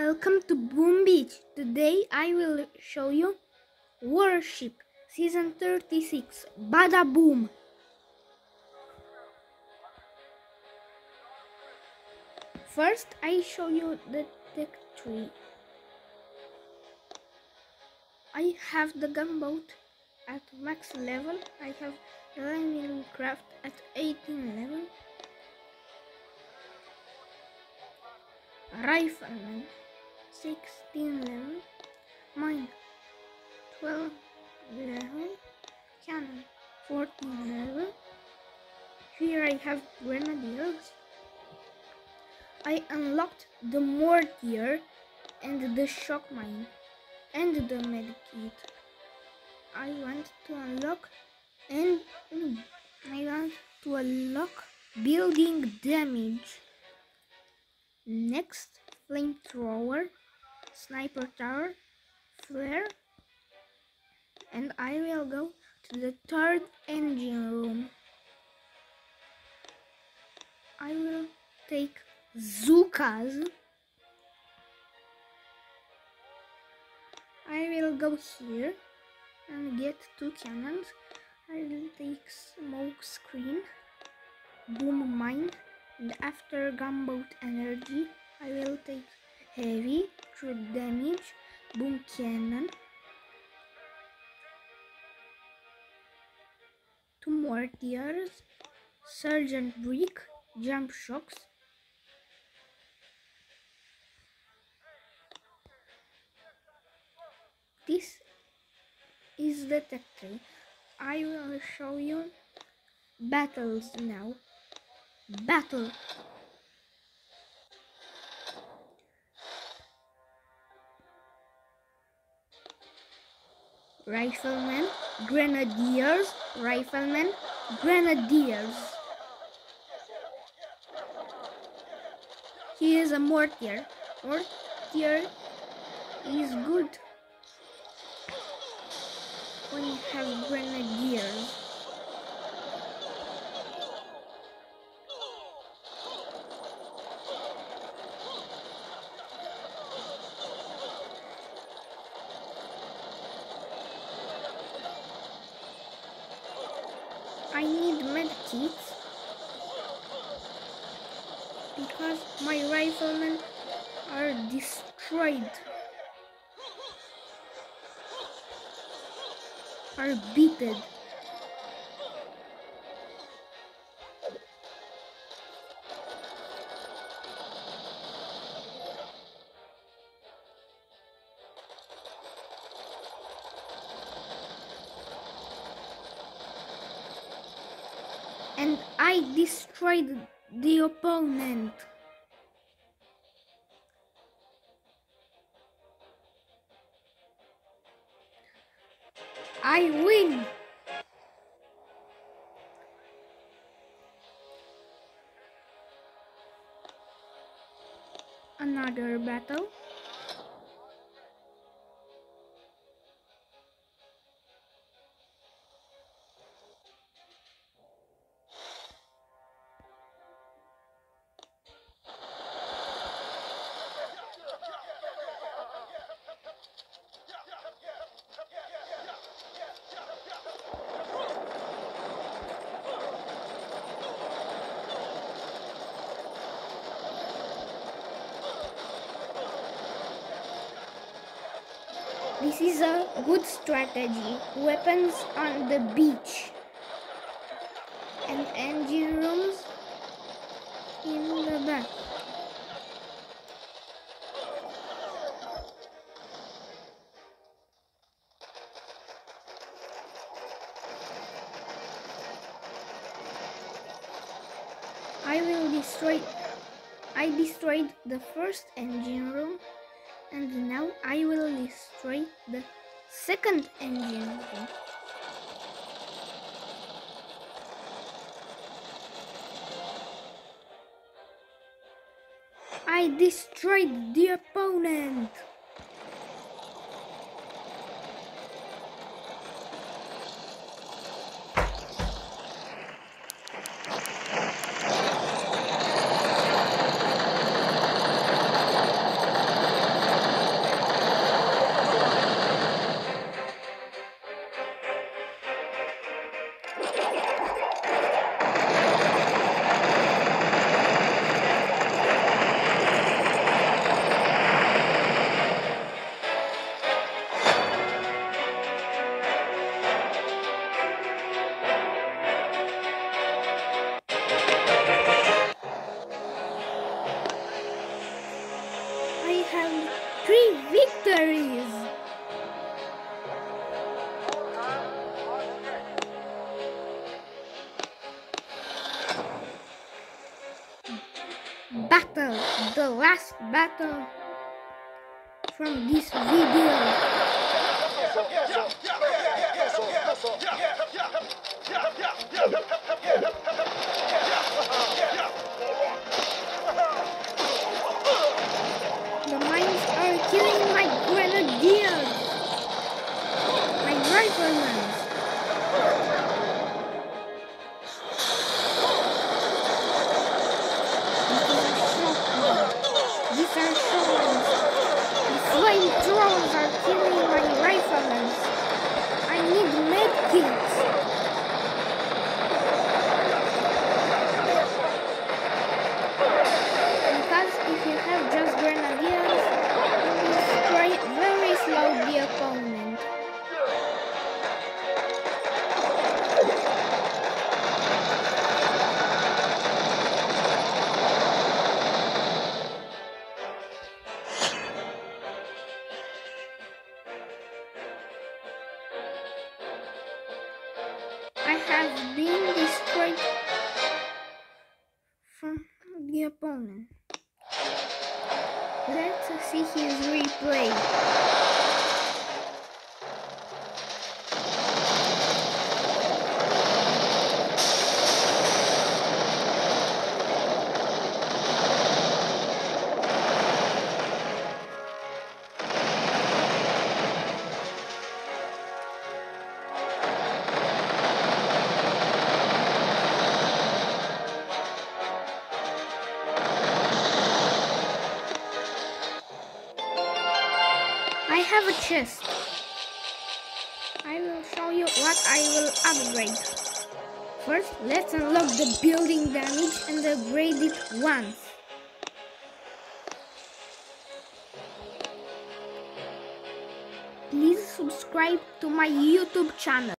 Welcome to Boom Beach. Today I will show you Warship Season 36 Bada Boom. First I show you the tech tree. I have the gunboat at max level. I have landing craft at 18 level. Rifleman 16 level. Mine 12 level. Cannon 14 level. Here I have grenadiers. I unlocked the mortar and the shock mine and the medkit. I want to unlock building damage. Next, flamethrower, sniper tower, flare, and I will go to the third engine room. I will take Zukas. I will go here and get 2 cannons. I will take smoke screen, boom mine, and after gunboat energy I will take heavy, true damage, boom cannon, 2 mortars, sergeant brick, jump shocks, this is the tech tree. I will show you battles now. Battle. Riflemen, grenadiers, riflemen, grenadiers. Here is a mortar. Mortar is good when you have grenadiers. I need medkits because my riflemen are destroyed, are beaten. And I destroyed the opponent. I win. Another battle. This is a good strategy. Weapons on the beach and engine rooms in the back. I destroyed the first engine room, and now I will destroy the second engine room. I destroyed the opponent. I have 3 victories. Battle, the last battle from this video. The mines are killing my grenadiers, my riflemen. These are shotguns. The flamethrowers are killing my riflemen. I need medkits. Because if you have just grenadiers, you destroy very slowly the opponent. I have been destroyed from the opponent. Let's see his replay. I have a chest. I will show you what I will upgrade. First, let's unlock the building damage and upgrade it once. Please subscribe to my YouTube channel.